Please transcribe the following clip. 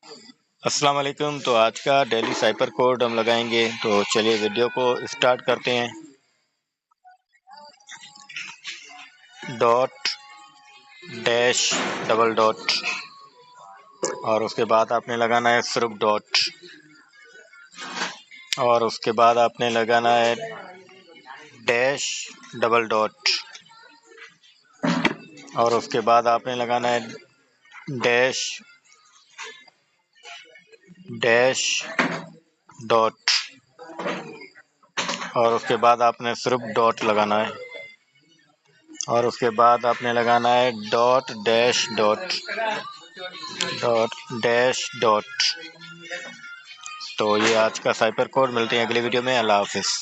अस्सलाम वालेकुम। तो आज का डेली साइपर कोड हम लगाएंगे। तो चलिए वीडियो को स्टार्ट करते हैं। डॉट डैश डबल डॉट और उसके बाद आपने लगाना है सिर्फ डॉट और उसके बाद आपने लगाना है डैश डबल डॉट और उसके बाद आपने लगाना है डैश डैश डॉट और उसके बाद आपने सिर्फ डॉट लगाना है और उसके बाद आपने लगाना है dot dash dot dot dash dot. तो ये आज का साइपर कोड। मिलते हैं अगली वीडियो में। अल्लाह हाफिज़।